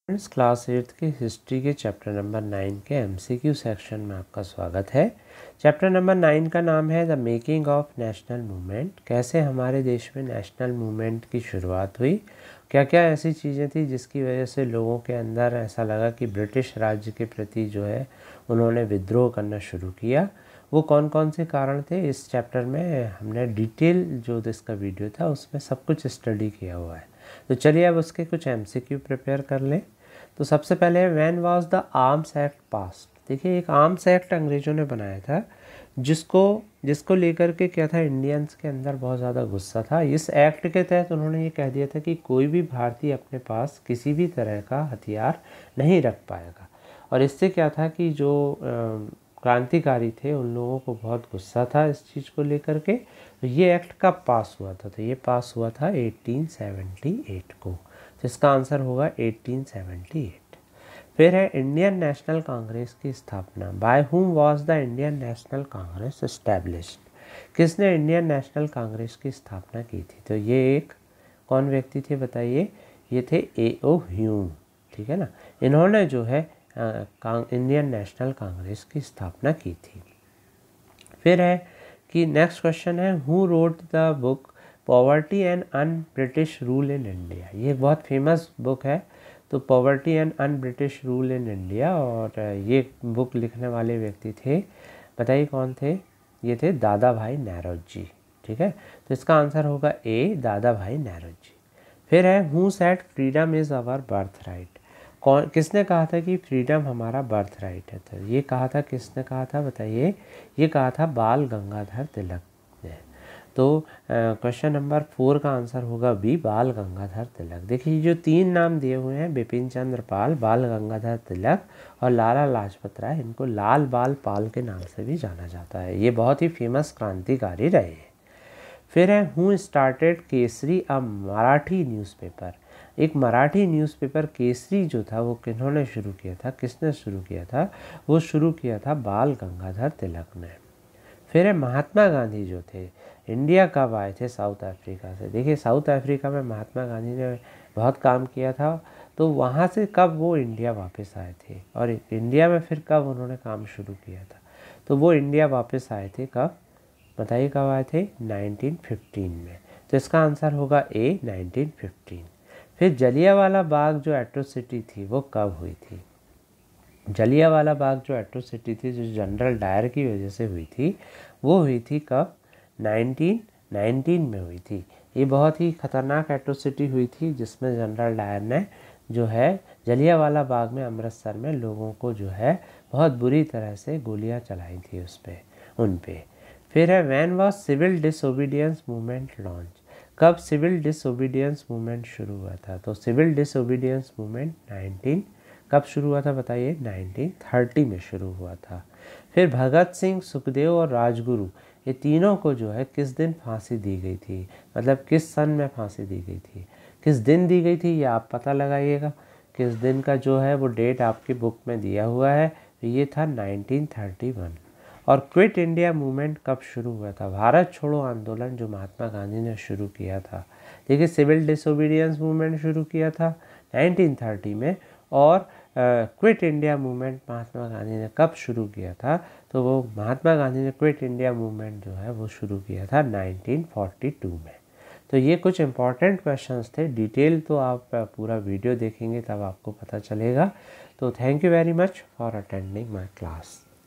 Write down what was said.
Friends, class 8 के history के chapter number 9 के एमसीक्यू सेक्शन में आपका स्वागत है। चैप्टर नंबर 9 का नाम है the making of national movement. कैसे हमारे देश में नेशनल मूवमेंट की शुरुआत हुई, क्या क्या ऐसी चीज़ें थी जिसकी वजह से लोगों के अंदर ऐसा लगा कि ब्रिटिश राज्य के प्रति जो है उन्होंने विद्रोह करना शुरू किया। वो कौन कौन से कारण थे, इस चैप्टर में हमने डिटेल जो इसका वीडियो था उसमें सब कुछ स्टडी किया हुआ है। तो चलिए अब उसके कुछ एमसीक्यू प्रिपेयर कर लें। तो सबसे पहले when was the arms act passed. देखिए, एक आर्म्स एक्ट अंग्रेज़ों ने बनाया था जिसको लेकर के क्या था, इंडियंस के अंदर बहुत ज़्यादा गुस्सा था। इस एक्ट के तहत उन्होंने ये कह दिया था कि कोई भी भारतीय अपने पास किसी भी तरह का हथियार नहीं रख पाएगा। और इससे क्या था कि जो क्रांतिकारी थे उन लोगों को बहुत गुस्सा था इस चीज़ को लेकर के। तो ये एक्ट कब पास हुआ था? तो ये पास हुआ था 1878 को। तो इसका आंसर होगा 1878। फिर है इंडियन नेशनल कांग्रेस की स्थापना। By whom was the Indian national Congress established. किसने इंडियन नेशनल कांग्रेस की स्थापना की थी? तो ये एक कौन व्यक्ति थे बताइए? ये थे A.O. ह्यूम। ठीक है ना, इन्होंने जो है इंडियन नेशनल कांग्रेस की स्थापना की थी। फिर है कि नेक्स्ट क्वेश्चन है who wrote the book poverty and un British rule in India. ये बहुत फेमस बुक है। तो poverty and un British rule in India, और ये बुक लिखने वाले व्यक्ति थे, बताइए कौन थे? ये थे दादा भाई नौरोजी। ठीक है, तो इसका आंसर होगा ए, दादा भाई नौरोजी। फिर है who said freedom is our birth right. किसने कहा था कि फ्रीडम हमारा बर्थ राइट है? तो ये कहा था, किसने कहा था बताइए? ये कहा था बाल गंगाधर तिलक ने। तो क्वेश्चन नंबर 4 का आंसर होगा बी, बाल गंगाधर तिलक। देखिए, जो 3 नाम दिए हुए हैं, बिपिन चंद्र पाल, बाल गंगाधर तिलक और लाला लाजपत राय, इनको लाल बाल पाल के नाम से भी जाना जाता है। ये बहुत ही फेमस क्रांतिकारी रहे हैं। फिर है who started Kesari a Marathi newspaper. एक मराठी न्यूज़पेपर केसरी जो था वो किन्होंने शुरू किया था, किसने शुरू किया था? वो शुरू किया था बाल गंगाधर तिलक ने। फिर है महात्मा गांधी जो थे, इंडिया कब आए थे साउथ अफ्रीका से? देखिए, साउथ अफ्रीका में महात्मा गांधी ने बहुत काम किया था। तो वहाँ से कब वो इंडिया वापस आए थे, और इंडिया में फिर कब उन्होंने काम शुरू किया था? तो वो इंडिया वापस आए थे कब, बताइए कब आए थे? 1915 में। तो इसका आंसर होगा ए, 1915। फिर जलियांवाला बाग जो एट्रोसिटी थी वो कब हुई थी? जलियांवाला बाग जो एट्रोसिटी थी, जो जनरल डायर की वजह से हुई थी, वो हुई थी कब? 1919 में हुई थी। ये बहुत ही खतरनाक एट्रोसिटी हुई थी जिसमें जनरल डायर ने जो है जलियांवाला बाग में, अमृतसर में लोगों को जो है बहुत बुरी तरह से गोलियां चलाई थी उन पे। फिर है when was civil disobedience movement launch. कब सिविल डिसोबीडियंस मूवमेंट शुरू हुआ था? तो सिविल डिसोबीडियंस मूवमेंट कब शुरू हुआ था बताइए? 1930 में शुरू हुआ था। फिर भगत सिंह, सुखदेव और राजगुरु, ये तीनों को जो है किस दिन फांसी दी गई थी? मतलब किस सन में फांसी दी गई थी, किस दिन दी गई थी, ये आप पता लगाइएगा। किस दिन का जो है वो डेट आपकी बुक में दिया हुआ है। तो ये था 1931। और क्विट इंडिया मूवमेंट कब शुरू हुआ था? भारत छोड़ो आंदोलन जो महात्मा गांधी ने शुरू किया था। देखिए, सिविल डिसोबीडियंस मूवमेंट शुरू किया था 1930 में, और quit India movement Mahatma Gandhi ने कब शुरू किया था? तो वो महात्मा गांधी ने क्विट इंडिया मूवमेंट जो है वो शुरू किया था 1942 में। तो ये कुछ इंपॉर्टेंट क्वेश्चंस थे। डिटेल तो आप पूरा वीडियो देखेंगे तब आपको पता चलेगा। तो thank you very much for attending my class.